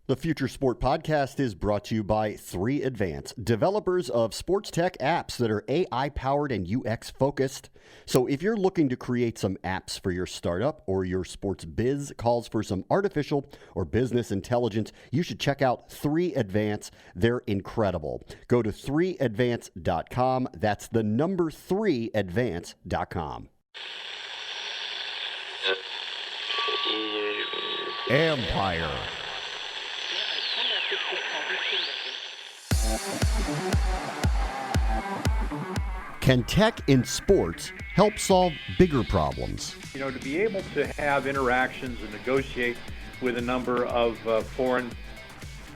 The Future Sport Podcast is brought to you by 3Advance, developers of sports tech apps that are AI-powered and UX-focused. So if you're looking to create some apps for your startup or your sports biz calls for some artificial or business intelligence, you should check out 3Advance. They're incredible. Go to 3advance.com. That's the number 3advance.com. Empire. Can tech in sports help solve bigger problems? You know, to be able to have interactions and negotiate with a number of foreign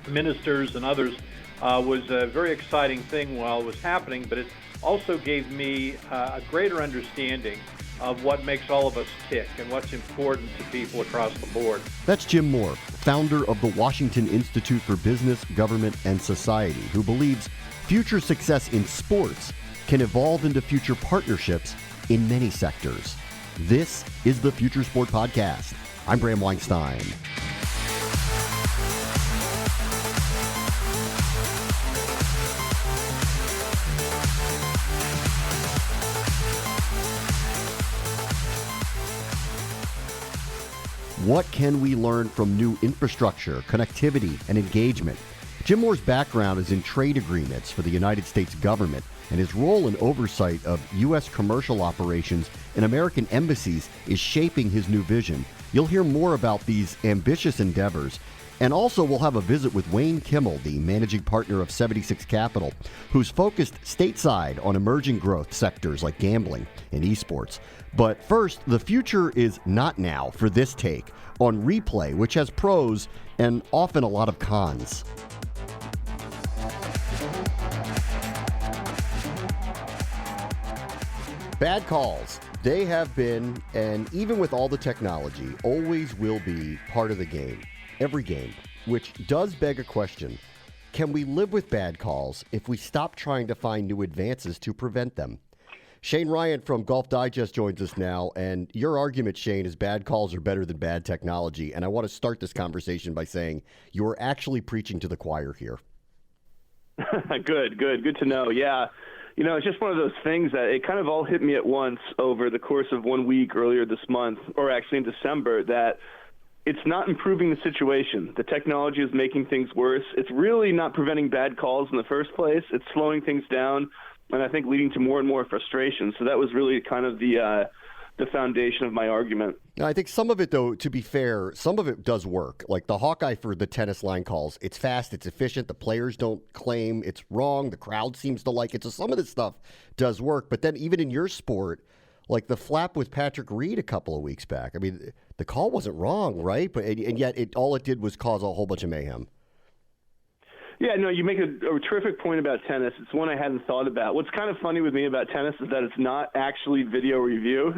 ministers and others was a very exciting thing while it was happening, but it also gave me a greater understanding of what makes all of us tick and what's important to people across the board. That's Jim Moore, founder of the Washington Institute for Business, Government, and Society, who believes future success in sports can evolve into future partnerships in many sectors. This is the Future Sport Podcast. I'm Bram Weinstein. What can we learn from new infrastructure, connectivity, and engagement? Jim Moore's background is in trade agreements for the United States government, and his role in oversight of U.S. commercial operations in American embassies is shaping his new vision. You'll hear more about these ambitious endeavors. And also, we'll have a visit with Wayne Kimmel, the managing partner of 76 Capital, who's focused stateside on emerging growth sectors like gambling and esports. But first, the future is not now for this take on replay, which has pros and often a lot of cons. Bad calls, they have been, and even with all the technology, always will be part of the game. Every game, which does beg a question. Can we live with bad calls if we stop trying to find new advances to prevent them? Shane Ryan from Golf Digest joins us now, and your argument, Shane, is bad calls are better than bad technology. And I want to start this conversation by saying you're actually preaching to the choir here. Good to know. Yeah. You know, it's just one of those things that it kind of all hit me at once over the course of 1 week earlier this month, or actually in December, that it's not improving the situation. The technology is making things worse. It's really not preventing bad calls in the first place. It's slowing things down, and I think leading to more and more frustration. So that was really kind of the foundation of my argument. I think some of it, though, to be fair, some of it does work. Like the Hawkeye for the tennis line calls, it's fast, it's efficient, the players don't claim it's wrong, the crowd seems to like it. So some of this stuff does work. But then even in your sport, like the flap with Patrick Reed a couple of weeks back, I mean, the call wasn't wrong, right? But and yet all it did was cause a whole bunch of mayhem. Yeah, no, you make a terrific point about tennis. It's one I hadn't thought about. What's kind of funny with me about tennis is that it's not actually video review.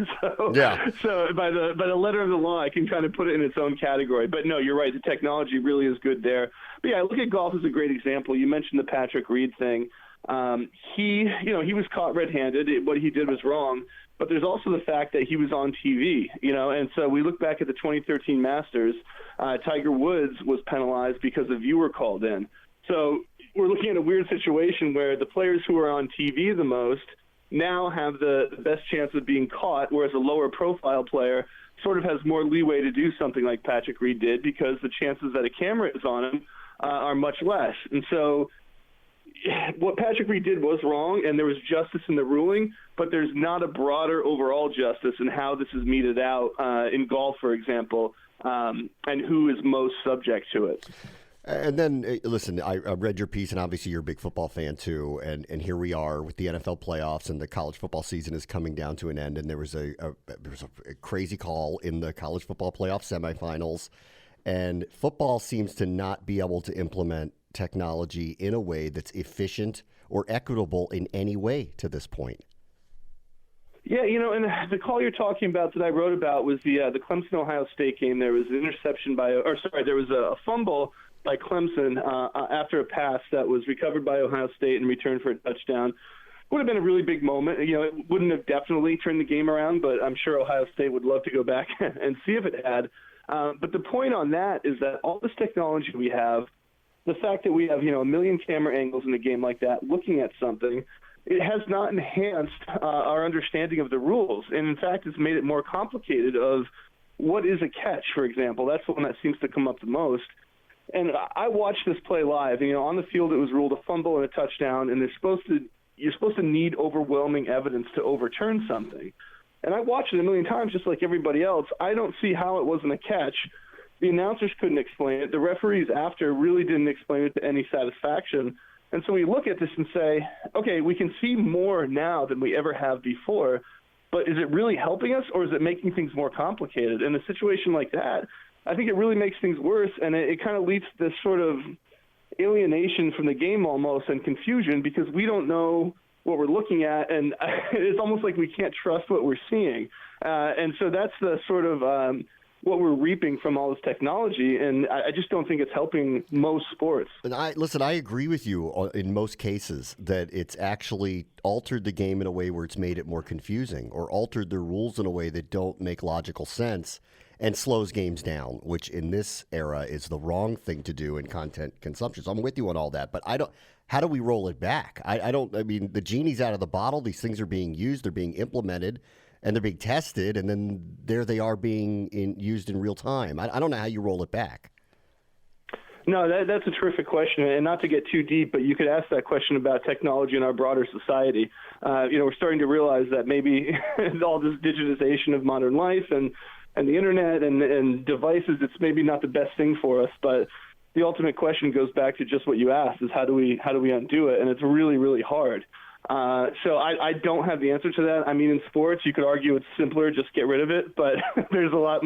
So by the letter of the law, I can kind of put it in its own category. But no, you're right. The technology really is good there. But yeah, I look at golf as a great example. You mentioned the Patrick Reed thing. He was caught red-handed. What he did was wrong. But there's also the fact that he was on TV, and so we look back at the 2013 Masters. Tiger Woods was penalized because a viewer called in. So we're looking at a weird situation where the players who are on TV the most now have the best chance of being caught, whereas a lower profile player sort of has more leeway to do something like Patrick Reed did because the chances that a camera is on him are much less. And so what Patrick Reed did was wrong, and there was justice in the ruling, but there's not a broader overall justice in how this is meted out in golf, for example, and who is most subject to it. And then, listen, I read your piece, and obviously you're a big football fan, too. And here we are with the NFL playoffs, and the college football season is coming down to an end. And there was a crazy call in the college football playoff semifinals. And football seems to not be able to implement technology in a way that's efficient or equitable in any way to this point. Yeah, and the call you're talking about that I wrote about was the Clemson-Ohio State game. There was an interception there was a fumble by Clemson after a pass that was recovered by Ohio State and returned for a touchdown. Would have been a really big moment. It wouldn't have definitely turned the game around, but I'm sure Ohio State would love to go back and see if it had. But the point on that is that all this technology we have, the fact that we have, a million camera angles in a game like that looking at something, it has not enhanced our understanding of the rules. And in fact, it's made it more complicated of what is a catch, for example. That's the one that seems to come up the most. And I watched this play live. On the field, it was ruled a fumble and a touchdown, and you're supposed to need overwhelming evidence to overturn something. And I watched it a million times just like everybody else. I don't see how it wasn't a catch. The announcers couldn't explain it. The referees after really didn't explain it to any satisfaction. And so we look at this and say, okay, we can see more now than we ever have before, but is it really helping us or is it making things more complicated? In a situation like that, I think it really makes things worse, and it kind of leads to this sort of alienation from the game almost and confusion because we don't know what we're looking at, and it's almost like we can't trust what we're seeing. And so that's the sort of what we're reaping from all this technology, and I just don't think it's helping most sports. And I agree with you in most cases that it's actually altered the game in a way where it's made it more confusing or altered the rules in a way that don't make logical sense and slows games down, which in this era is the wrong thing to do in content consumption. So I'm with you on all that, but how do we roll it back? I mean, the genie's out of the bottle. These things are being used, they're being implemented, and they're being tested, and then there they are being used in real time. I don't know how you roll it back. No, that's a terrific question, and not to get too deep, but you could ask that question about technology in our broader society. We're starting to realize that maybe all this digitization of modern life and the internet and devices, it's maybe not the best thing for us, but the ultimate question goes back to just what you asked, is how do we undo it? And it's really, really hard. So I don't have the answer to that. I mean, in sports, you could argue it's simpler, just get rid of it, but there's a lot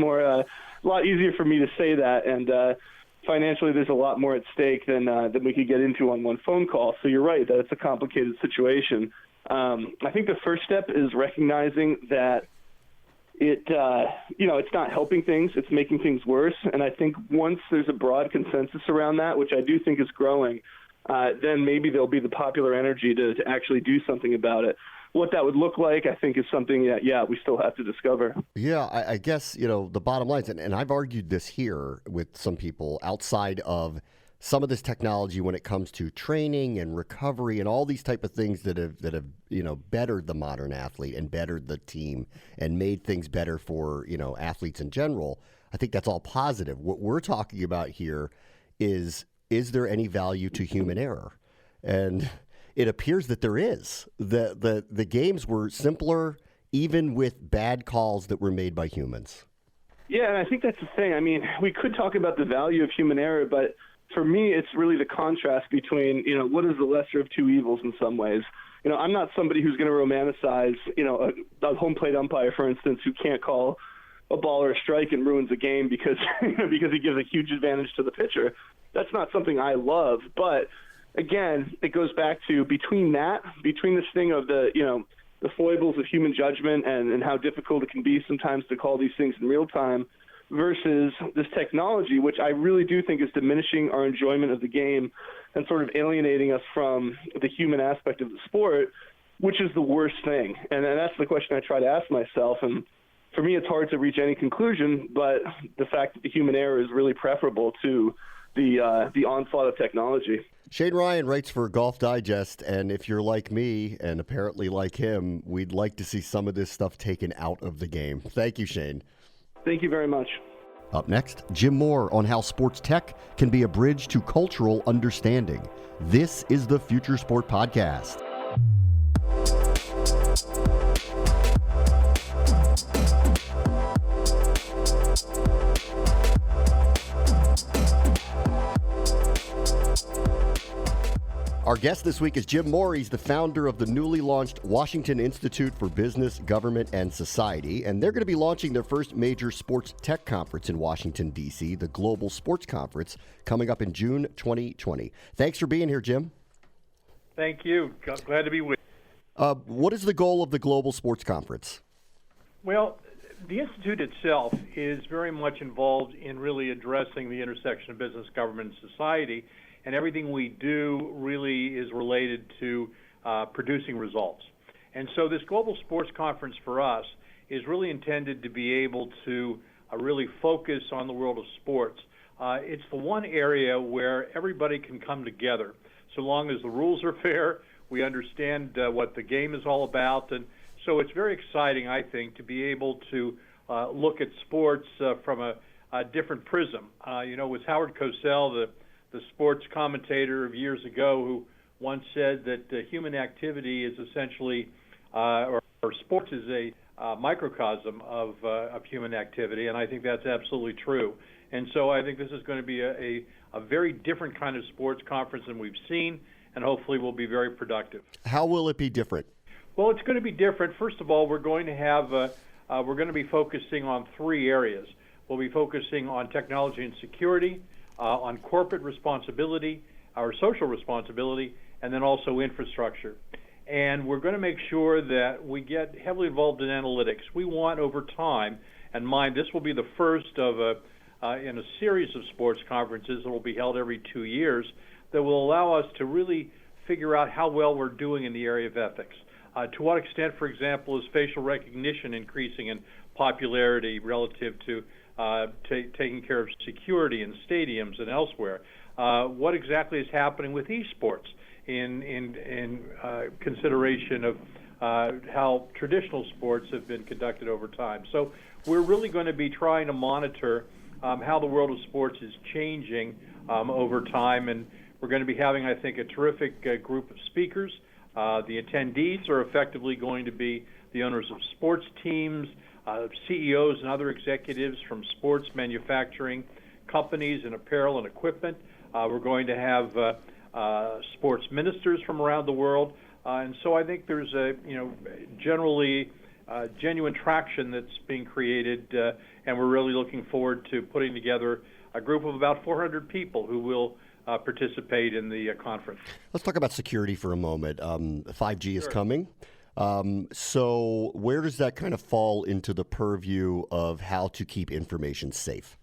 easier for me to say that. And financially, there's a lot more at stake than we could get into on one phone call. So you're right that it's a complicated situation. I think the first step is recognizing that it's not helping things, it's making things worse. And I think once there's a broad consensus around that, which I do think is growing, then maybe there'll be the popular energy to actually do something about it. What that would look like, I think, is something that, we still have to discover. Yeah, I guess, the bottom line is, and I've argued this here with some people outside of some of this technology when it comes to training and recovery and all these type of things that have bettered the modern athlete and bettered the team and made things better for, athletes in general. I think that's all positive. What we're talking about here is there any value to human error? And it appears that there is. The games were simpler even with bad calls that were made by humans. Yeah, and I think that's the thing. I mean, we could talk about the value of human error, but for me, it's really the contrast between, what is the lesser of two evils in some ways. I'm not somebody who's going to romanticize, a home plate umpire, for instance, who can't call a ball or a strike and ruins a game because he gives a huge advantage to the pitcher. That's not something I love. But again, it goes back to between this thing of the foibles of human judgment and how difficult it can be sometimes to call these things in real time, versus this technology, which I really do think is diminishing our enjoyment of the game and sort of alienating us from the human aspect of the sport, which is the worst thing. And that's the question I try to ask myself. And for me, it's hard to reach any conclusion, but the fact that the human error is really preferable to the onslaught of technology. Shane Ryan writes for Golf Digest, and if you're like me, and apparently like him, we'd like to see some of this stuff taken out of the game. Thank you, Shane. Thank you very much. Up next, Jim Moore on how sports tech can be a bridge to cultural understanding. This is the Future Sport Podcast. Our guest this week is Jim Moore. He's the founder of the newly launched Washington Institute for Business, Government, and Society, and they're going to be launching their first major sports tech conference in Washington, D.C., the Global Sports Conference, coming up in June 2020. Thanks for being here, Jim. Thank you. Glad to be with you. What is the goal of the Global Sports Conference? Well, the Institute itself is very much involved in really addressing the intersection of business, government, and society. And everything we do really is related to producing results. And so this Global Sports Conference for us is really intended to be able to really focus on the world of sports. It's the one area where everybody can come together, so long as the rules are fair, we understand what the game is all about, and so it's very exciting, I think, to be able to look at sports from a different prism. It was Howard Cosell, the sports commentator of years ago, who once said that human activity is essentially, or sports is a microcosm of human activity, and I think that's absolutely true. And so I think this is going to be a very different kind of sports conference than we've seen, and hopefully will be very productive. How will it be different? Well, it's going to be different. First of all, we're going to be focusing on three areas. We'll be focusing on technology and security, on corporate responsibility, our social responsibility, and then also infrastructure. And we're going to make sure that we get heavily involved in analytics. We want over time, and mind, this will be the first of in a series of sports conferences that will be held every 2 years, that will allow us to really figure out how well we're doing in the area of ethics. To what extent, for example, is facial recognition increasing in popularity relative to taking care of security in stadiums and elsewhere? What exactly is happening with esports in consideration of how traditional sports have been conducted over time? So we're really going to be trying to monitor how the world of sports is changing over time, and we're going to be having, I think, a terrific group of speakers. The attendees are effectively going to be the owners of sports teams, CEOs and other executives from sports manufacturing companies and apparel and equipment. We're going to have sports ministers from around the world, and so I think there's generally genuine traction that's being created, and we're really looking forward to putting together a group of about 400 people who will participate in the conference. Let's talk about security for a moment. 5G is coming. So where does that kind of fall into the purview of how to keep information safe?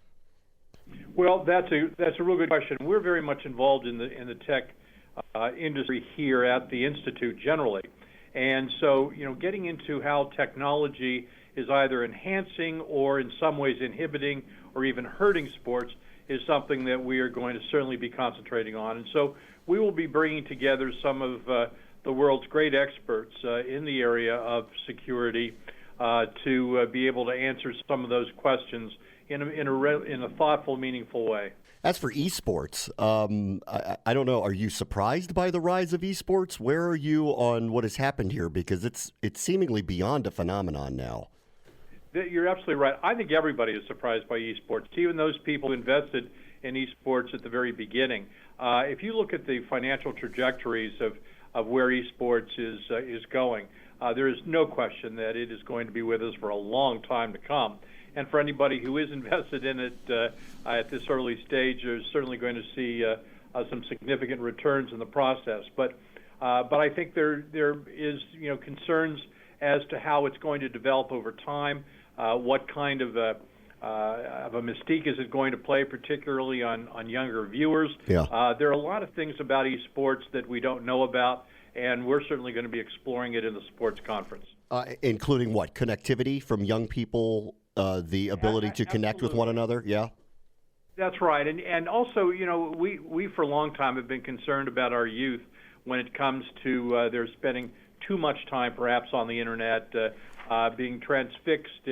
Well, that's a real good question. We're very much involved in the tech industry here at the Institute generally. And so, getting into how technology is either enhancing or in some ways inhibiting or even hurting sports is something that we are going to certainly be concentrating on. And so we will be bringing together some of the world's great experts in the area of security to be able to answer some of those questions in a thoughtful, meaningful way. As for esports, I don't know, are you surprised by the rise of esports? Where are you on what has happened here? Because it's seemingly beyond a phenomenon now. You're absolutely right. I think everybody is surprised by esports, even those people who invested in esports at the very beginning. If you look at the financial trajectories of where esports is going, there is no question that it is going to be with us for a long time to come. And for anybody who is invested in it at this early stage, is certainly going to see some significant returns in the process. But I think there is concerns as to how it's going to develop over time. What kind of a mystique is it going to play, particularly on younger viewers? Yeah. There are a lot of things about esports that we don't know about, and we're certainly going to be exploring it in the sports conference. Including what? Connectivity from young people, the ability to connect with one another? Yeah. That's right. And also, we for a long time have been concerned about our youth when it comes to their spending too much time perhaps on the internet, being transfixed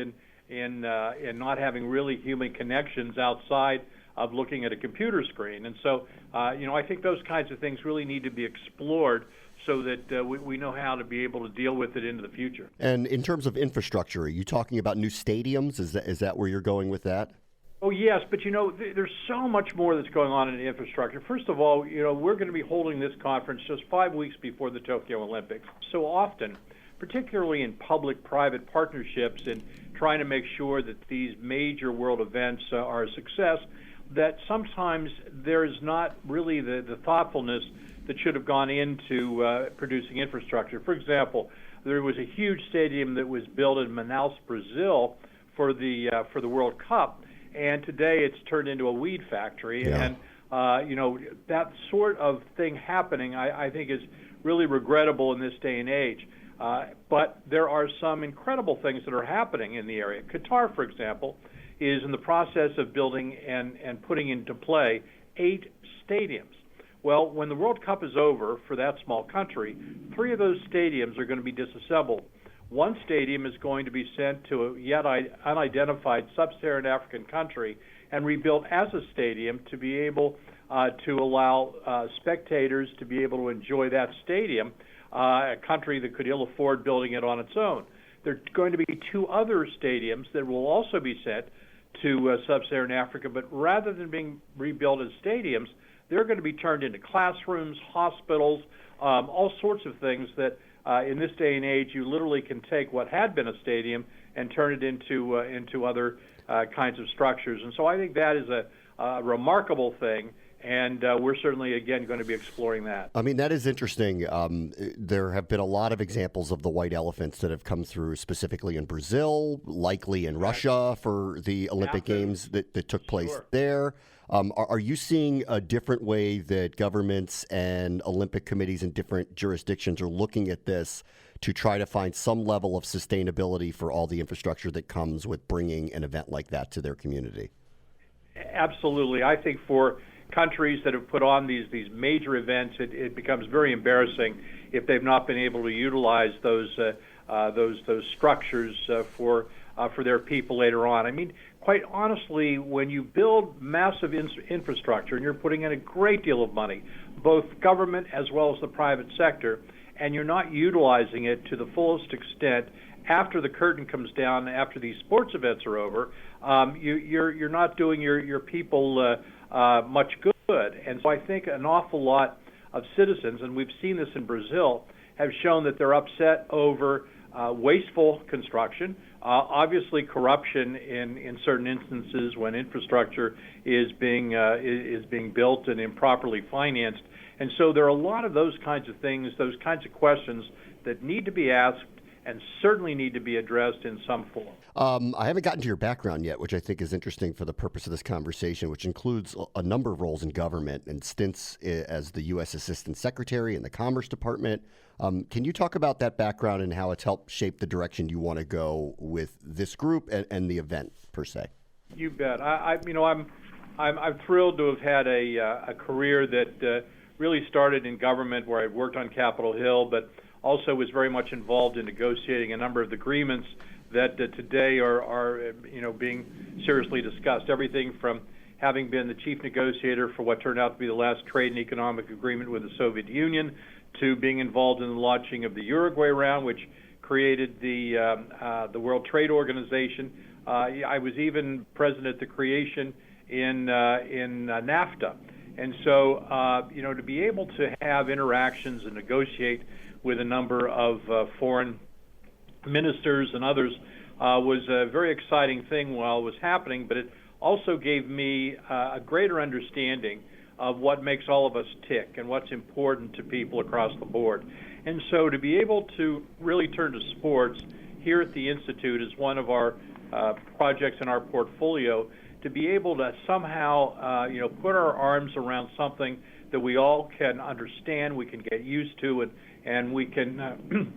in not having really human connections outside of looking at a computer screen. And so, I think those kinds of things really need to be explored so that we know how to be able to deal with it into the future. And in terms of infrastructure, are you talking about new stadiums? Is that where you're going with that? Oh, yes, but there's so much more that's going on in the infrastructure. First of all, we're going to be holding this conference just 5 weeks before the Tokyo Olympics. So often, particularly in public-private partnerships and trying to make sure that these major world events are a success, that sometimes there is not really the thoughtfulness that should have gone into producing infrastructure. For example, there was a huge stadium that was built in Manaus, Brazil, for the World Cup, and today it's turned into a weed factory. Yeah. And that sort of thing happening, I think, is really regrettable in this day and age. But there are some incredible things that are happening in the area. Qatar, for example, is in the process of building and putting into play 8 stadiums. Well, when the World Cup is over for that small country, 3 of those stadiums are going to be disassembled. One stadium is going to be sent to a yet unidentified sub-Saharan African country and rebuilt as a stadium to be able to allow spectators to be able to enjoy that stadium, a country that could ill afford building it on its own. There are going to be 2 other stadiums that will also be sent to sub-Saharan Africa, but rather than being rebuilt as stadiums, they're going to be turned into classrooms, hospitals, all sorts of things that in this day and age you literally can take what had been a stadium and turn it into other kinds of structures. And so I think that is a remarkable thing. And we're certainly, again, going to be exploring that. I mean, that is interesting. There have been a lot of examples of the white elephants that have come through, specifically in Brazil, likely in Russia for the Olympic Games that took place there. Are you seeing a different way that governments and Olympic committees in different jurisdictions are looking at this to try to find some level of sustainability for all the infrastructure that comes with bringing an event like that to their community? Absolutely. I think for countries that have put on these major events, it becomes very embarrassing if they've not been able to utilize those structures for their people later on. I mean, quite honestly, when you build massive infrastructure and you're putting in a great deal of money, both government as well as the private sector, and you're not utilizing it to the fullest extent after the curtain comes down, after these sports events are over, you're not doing your people much good. And so I think an awful lot of citizens, and we've seen this in Brazil, have shown that they're upset over wasteful construction, obviously corruption in certain instances when infrastructure is being built and improperly financed. And so there are a lot of those kinds of things, those kinds of questions that need to be asked and certainly need to be addressed in some form. I haven't gotten to your background yet, which I think is interesting for the purpose of this conversation, which includes a number of roles in government and stints as the U.S. Assistant Secretary in the Commerce Department. Can you talk about that background and how it's helped shape the direction you want to go with this group and the event per se? You bet. I'm thrilled to have had a career that really started in government, where I worked on Capitol Hill, but also was very much involved in negotiating a number of the agreements that today are being seriously discussed. Everything from having been the chief negotiator for what turned out to be the last trade and economic agreement with the Soviet Union, to being involved in the launching of the Uruguay round, which created the World Trade Organization. I was even present at the creation in NAFTA. And so, to be able to have interactions and negotiate with a number of foreign ministers and others was a very exciting thing while it was happening, but it also gave me a greater understanding of what makes all of us tick and what's important to people across the board. And so to be able to really turn to sports here at the Institute is one of our projects in our portfolio, to be able to somehow put our arms around something that we all can understand, we can get used to, and we can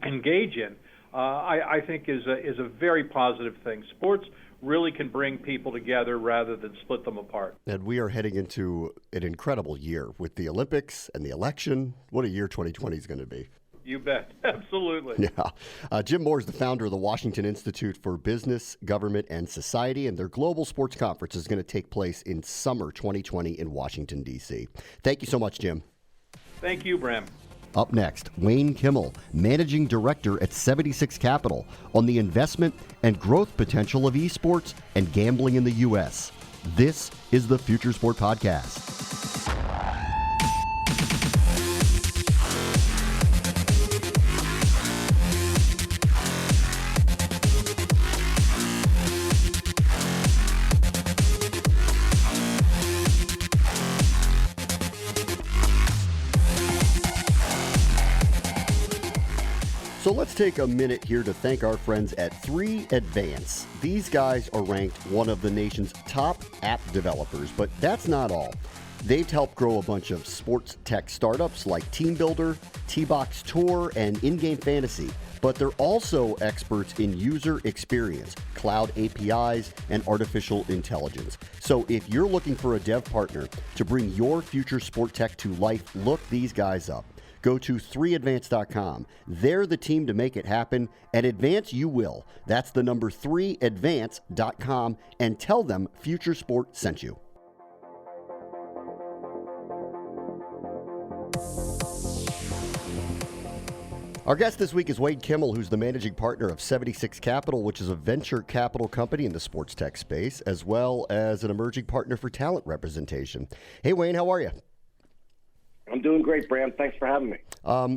engage in, I think is a very positive thing. Sports really can bring people together rather than split them apart. And we are heading into an incredible year with the Olympics and the election. What a year 2020 is going to be. You bet. Absolutely. Yeah. Jim Moore is the founder of the Washington Institute for Business, Government, and Society, and their global sports conference is going to take place in summer 2020 in Washington, D.C. Thank you so much, Jim. Thank you, Bram. Up next, Wayne Kimmel, Managing Director at 76 Capital, on the investment and growth potential of esports and gambling in the U.S. This is the Future Sport Podcast. So let's take a minute here to thank our friends at 3Advance. These guys are ranked one of the nation's top app developers, but that's not all. They've helped grow a bunch of sports tech startups like Team Builder, T-Box Tour, and In-Game Fantasy. But they're also experts in user experience, cloud APIs, and artificial intelligence. So if you're looking for a dev partner to bring your future sport tech to life, look these guys up. Go to 3advance.com. They're the team to make it happen, and advance you will. That's the number 3advance.com, and tell them Future Sport sent you. Our guest this week is Wade Kimmel, who's the managing partner of 76 Capital, which is a venture capital company in the sports tech space, as well as an emerging partner for talent representation. Hey, Wayne, how are you? I'm doing great, Bram. Thanks for having me.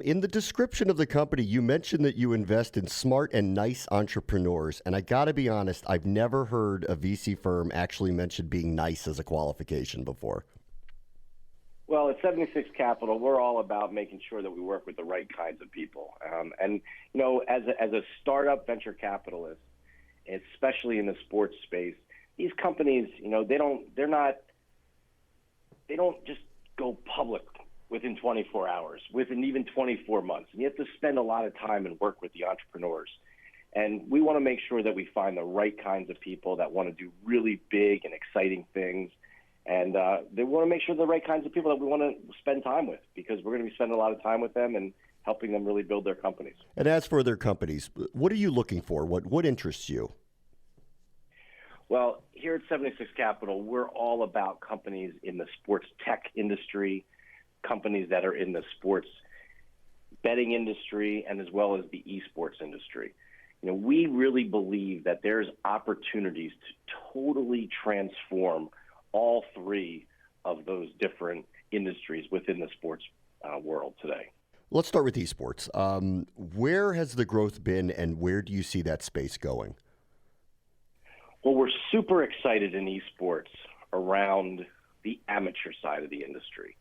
In the description of the company, you mentioned that you invest in smart and nice entrepreneurs. And I got to be honest, I've never heard a VC firm actually mention being nice as a qualification before. Well, at 76 Capital, we're all about making sure that we work with the right kinds of people. And you know, as a startup venture capitalist, especially in the sports space, these companies, you know, they don't just go public within 24 hours, within even 24 months. And you have to spend a lot of time and work with the entrepreneurs. And we want to make sure that we find the right kinds of people that want to do really big and exciting things. And they want to make sure the right kinds of people that we want to spend time with, because we're going to be spending a lot of time with them and helping them really build their companies. And as for their companies, what are you looking for? What interests you? Well, here at 76 Capital, we're all about companies in the sports tech industry, companies that are in the sports betting industry, and as well as the esports industry. You know, we really believe that there's opportunities to totally transform all three of those different industries within the sports world today. Let's start with esports. Where has the growth been, and where do you see that space going? Well, we're super excited in esports around the amateur side of the industry.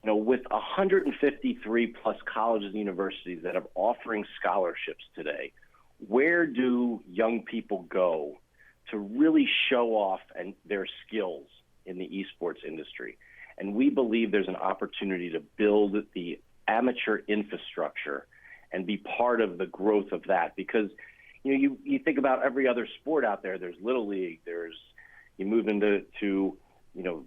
You know, with 153 plus colleges and universities that are offering scholarships today, where do young people go to really show off their skills in the esports industry? And we believe there's an opportunity to build the amateur infrastructure and be part of the growth of that. Because, you know, you think about every other sport out there. There's Little League. You move into you know,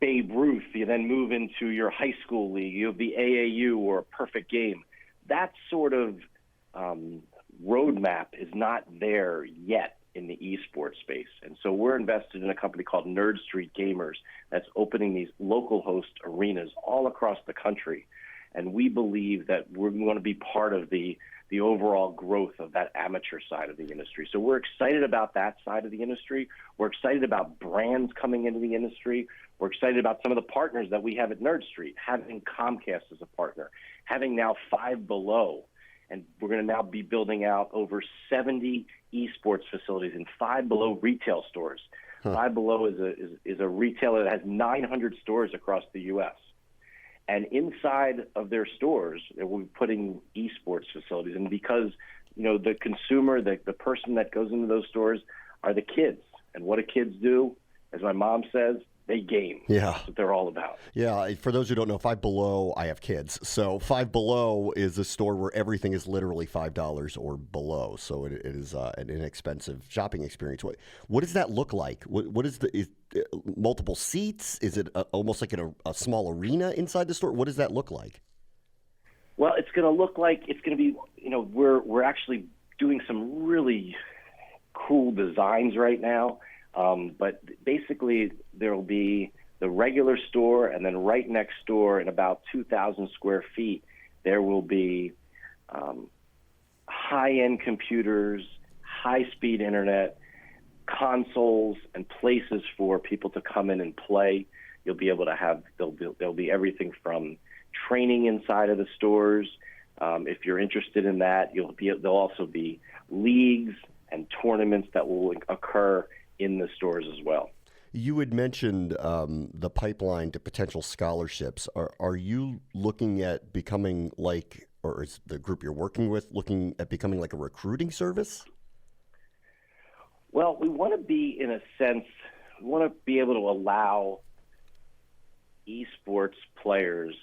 Babe Ruth. You then move into your high school league. You have the AAU or a Perfect Game. That sort of roadmap is not there yet in the esports space. And so we're invested in a company called Nerd Street Gamers that's opening these local host arenas all across the country. And we believe that we're going to be part of the overall growth of that amateur side of the industry. So we're excited about that side of the industry. We're excited about brands coming into the industry. We're excited about some of the partners that we have at Nerd Street, having Comcast as a partner, having now Five Below. And we're going to now be building out over 70 esports facilities in Five Below retail stores. Five Below is a retailer that has 900 stores across the U.S. And inside of their stores, we're putting esports facilities. And because, you know, the consumer, the person that goes into those stores are the kids. And what do kids do? As my mom says, they game. Yeah. That's what they're all about. Yeah. For those who don't know, Five Below, I have kids. So Five Below is a store where everything is literally $5 or below. So it is an inexpensive shopping experience. What does that look like? What is multiple seats? Is it almost like a small arena inside the store? What does that look like? Well, it's going to look like it's going to be, you know, we're actually doing some really cool designs right now. But basically, there will be the regular store, and then right next door, in about 2,000 square feet, there will be high-end computers, high-speed internet, consoles, and places for people to come in and play. You'll be able to have there'll be everything from training inside of the stores. If you're interested in that, there'll also be leagues and tournaments that will occur in the stores as well. You had mentioned the pipeline to potential scholarships. Are you looking at becoming like, or is the group you're working with looking at becoming like a recruiting service? Well, we want to be, in a sense, we want to be able to allow esports players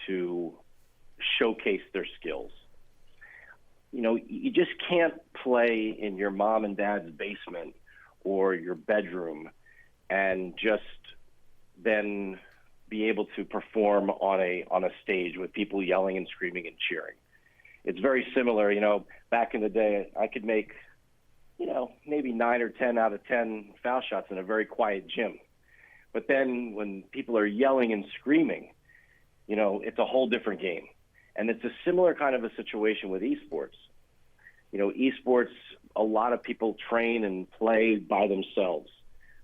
to showcase their skills. You know, you just can't play in your mom and dad's basement or your bedroom and just then be able to perform on a stage with people yelling and screaming and cheering. It's very similar. You know, back in the day, I could make, you know, maybe 9 or 10 out of 10 foul shots in a very quiet gym. But then when people are yelling and screaming, you know, it's a whole different game. And it's a similar kind of a situation with esports. You know, esports, a lot of people train and play by themselves.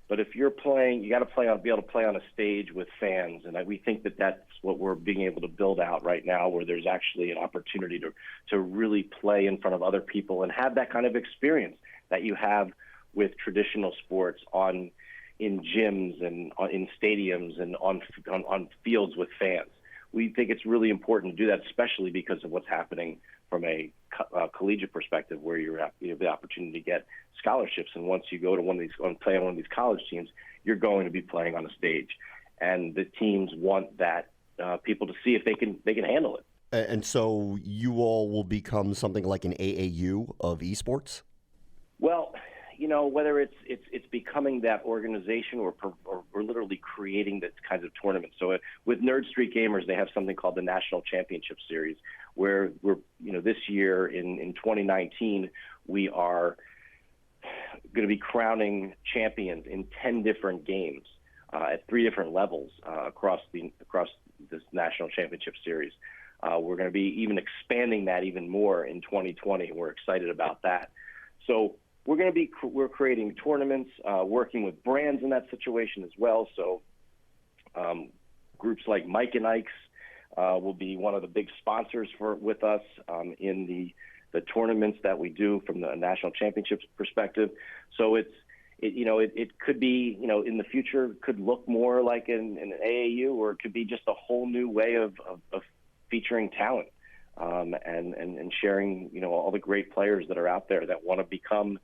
But if you're playing, you got to be able to play on a stage with fans. And we think that that's what we're being able to build out right now, where there's actually an opportunity to really play in front of other people and have that kind of experience that you have with traditional sports in gyms and in stadiums and on fields with fans. We think it's really important to do that, especially because of what's happening from a collegiate perspective, where you have the opportunity to get scholarships. And once you go to play on one of these college teams, you're going to be playing on a stage, and the teams want that people to see if they can handle it. And so you all will become something like an AAU of esports? Well, you know, whether it's becoming that organization or literally creating that kinds of tournaments. So with Nerd Street Gamers, they have something called the National Championship Series, where we're, you know, this year in 2019, we are going to be crowning champions in 10 different games at 3 different levels across this National Championship Series. We're going to be even expanding that even more in 2020. We're excited about that. So we're creating tournaments, working with brands in that situation as well. So groups like Mike and Ike's will be one of the big sponsors with us in the tournaments that we do from the national championships perspective. So it could be, you know, in the future could look more like an AAU, or it could be just a whole new way of featuring talent and sharing, you know, all the great players that are out there that want to become,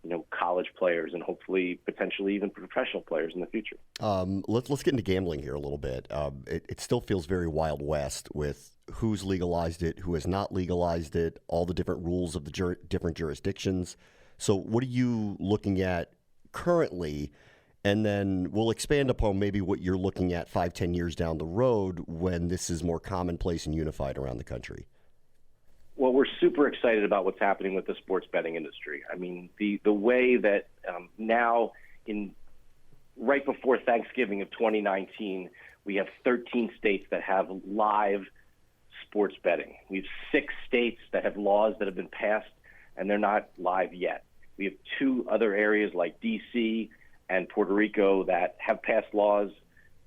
you know, college players and hopefully potentially even professional players in the future. Let's get into gambling here a little bit. It still feels very Wild West with who's legalized it, who has not legalized it, all the different rules of the different jurisdictions. So what are you looking at currently? And then we'll expand upon maybe what you're looking at 5-10 years down the road when this is more commonplace and unified around the country. Well, we're super excited about what's happening with the sports betting industry. I mean, the way that now right before Thanksgiving of 2019, we have 13 states that have live sports betting. We have 6 states that have laws that have been passed, and they're not live yet. We have 2 other areas like D.C. and Puerto Rico that have passed laws,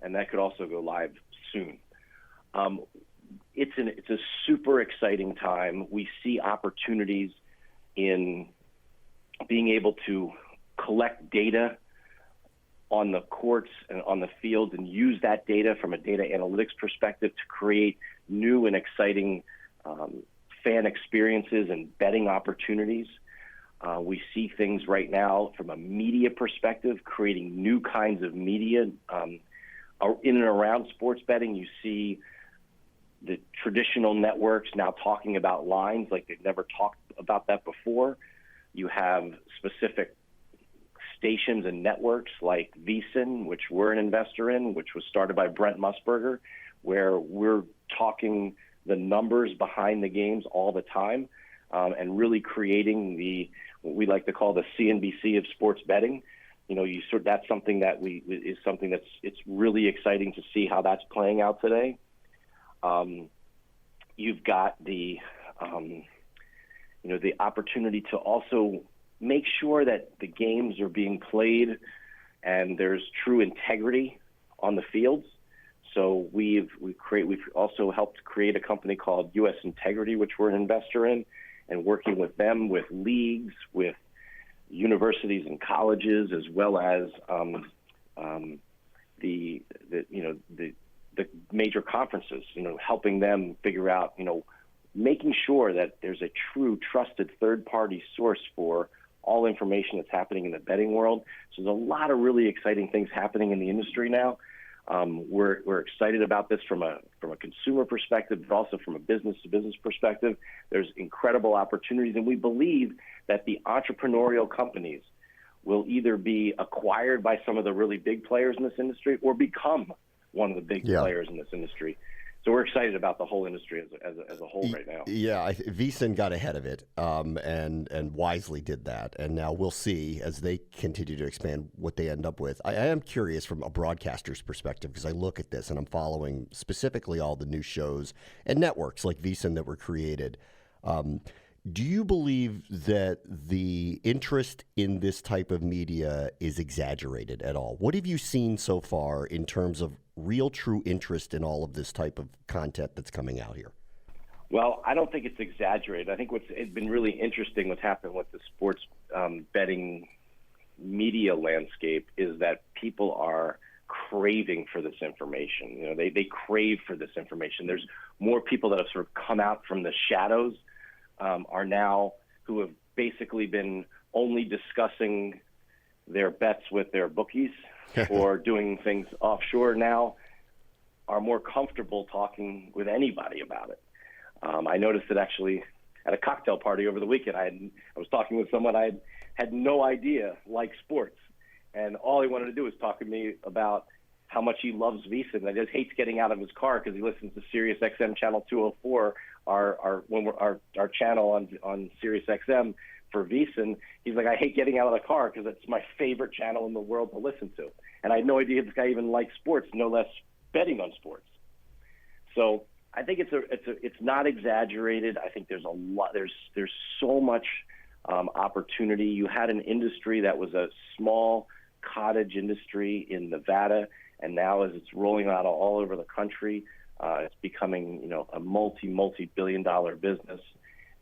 and that could also go live soon. It's a super exciting time. We see opportunities in being able to collect data on the courts and on the field and use that data from a data analytics perspective to create new and exciting fan experiences and betting opportunities. We see things right now from a media perspective, creating new kinds of media in and around sports betting. You see the traditional networks now talking about lines like they've never talked about that before. You have specific stations and networks like VSiN, which we're an investor in, which was started by Brent Musburger, where we're talking the numbers behind the games all the time, and really creating what we like to call the CNBC of sports betting. You know, that's something that it's really exciting to see how that's playing out today. You've got the opportunity to also make sure that the games are being played and there's true integrity on the fields. So we've also helped create a company called U.S. Integrity, which we're an investor in, and working with them, with leagues, with universities and colleges, as well as the major conferences, you know, helping them figure out, you know, making sure that there's a true trusted third-party source for all information that's happening in the betting world. So there's a lot of really exciting things happening in the industry now. We're excited about this from a consumer perspective, but also from a business-to-business perspective. There's incredible opportunities, and we believe that the entrepreneurial companies will either be acquired by some of the really big players in this industry or become one of the big players in this industry. So we're excited about the whole industry as a whole right now. Yeah, VSiN got ahead of it and wisely did that. And now we'll see as they continue to expand what they end up with. I am curious from a broadcaster's perspective because I look at this and I'm following specifically all the new shows and networks like VSiN that were created. Do you believe that the interest in this type of media is exaggerated at all? What have you seen so far in terms of real, true interest in all of this type of content that's coming out here? Well, I don't think it's exaggerated. I think it's been really interesting what's happened with the sports betting media landscape is that people are craving for this information. You know, they crave for this information. There's more people that have sort of come out from the shadows are now who have basically been only discussing their bets with their bookies or doing things offshore now are more comfortable talking with anybody about it. I noticed it actually at a cocktail party over the weekend. I was talking with someone I had no idea liked sports, and all he wanted to do was talk to me about how much he loves VSiN. He just hates getting out of his car because he listens to Sirius XM channel 204, our channel on Sirius XM for VSiN. He's like, I hate getting out of the car because it's my favorite channel in the world to listen to. And I had no idea this guy even likes sports, no less betting on sports. So I think it's not exaggerated. I think there's a lot. There's so much opportunity. You had an industry that was a small cottage industry in Nevada, and now as it's rolling out all over the country, it's becoming a multi-billion-dollar business.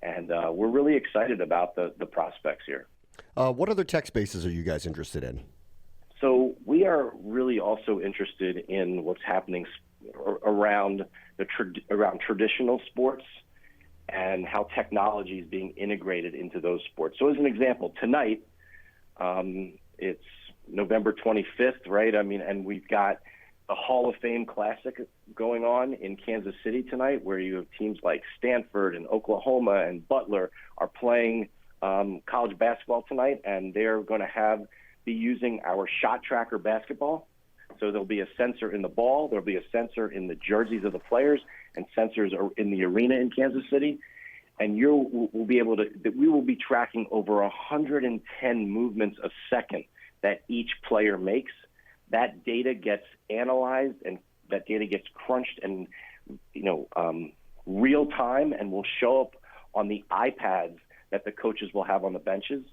And we're really excited about the prospects here. What other tech spaces are you guys interested in? So we are really also interested in what's happening around traditional sports and how technology is being integrated into those sports. So as an example, tonight, it's November 25th, right? I mean, and we've got the Hall of Fame Classic going on in Kansas City tonight, where you have teams like Stanford and Oklahoma and Butler are playing college basketball tonight, and they're going to be using our shot tracker basketball. So there'll be a sensor in the ball, there'll be a sensor in the jerseys of the players, and sensors are in the arena in Kansas City. And we will be tracking over 110 movements a second that each player makes. That data gets analyzed and that data gets crunched and real time, and will show up on the iPads that the coaches will have on the benches,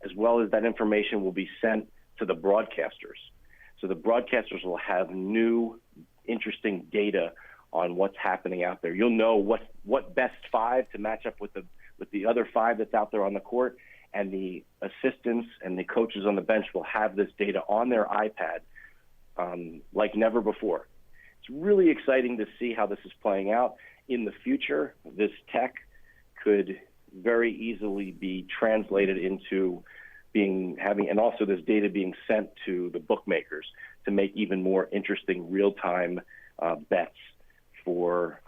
as well as that information will be sent to the broadcasters. So the broadcasters will have new, interesting data on what's happening out there. You'll know what best five to match up with the other five that's out there on the court, and the assistants and the coaches on the bench will have this data on their iPad like never before. It's really exciting to see how this is playing out. In the future, this tech could very easily be translated into and also this data being sent to the bookmakers to make even more interesting real-time bets for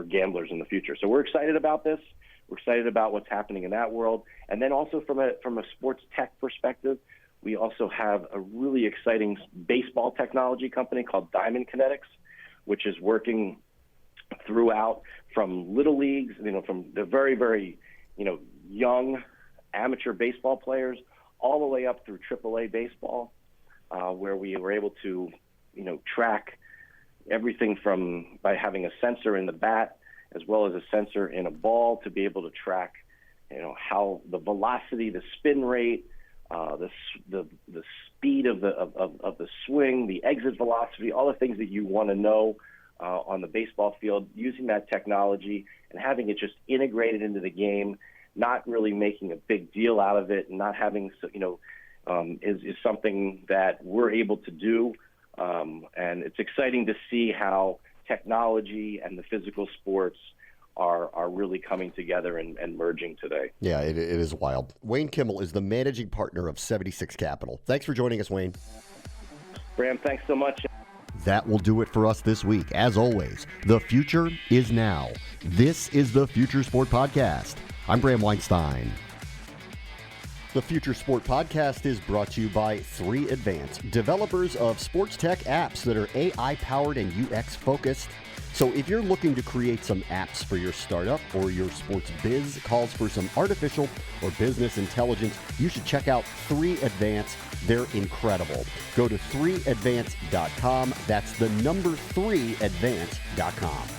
gamblers in the future. So we're excited about this. We're excited about what's happening in that world. And then also from a sports tech perspective, we also have a really exciting baseball technology company called Diamond Kinetics, which is working throughout from little leagues, from the very, very, young amateur baseball players all the way up through AAA baseball, where we were able to, track everything by having a sensor in the bat as well as a sensor in a ball to be able to track, how the velocity, the spin rate, the speed of the swing, the exit velocity, all the things that you want to know on the baseball field, using that technology and having it just integrated into the game, not really making a big deal out of it, and not having, is something that we're able to do. And it's exciting to see how technology and the physical sports are really coming together and merging today. Yeah, it is wild. Wayne Kimmel is the managing partner of 76 Capital. Thanks for joining us, Wayne. Bram, thanks so much. That will do it for us this week. As always, the future is now. This is the Future Sport Podcast. I'm Bram Weinstein. The Future Sport Podcast is brought to you by 3Advance, developers of sports tech apps that are AI-powered and UX-focused. So if you're looking to create some apps for your startup or your sports biz calls for some artificial or business intelligence, you should check out 3Advance. They're incredible. Go to 3advance.com. That's the number 3advance.com.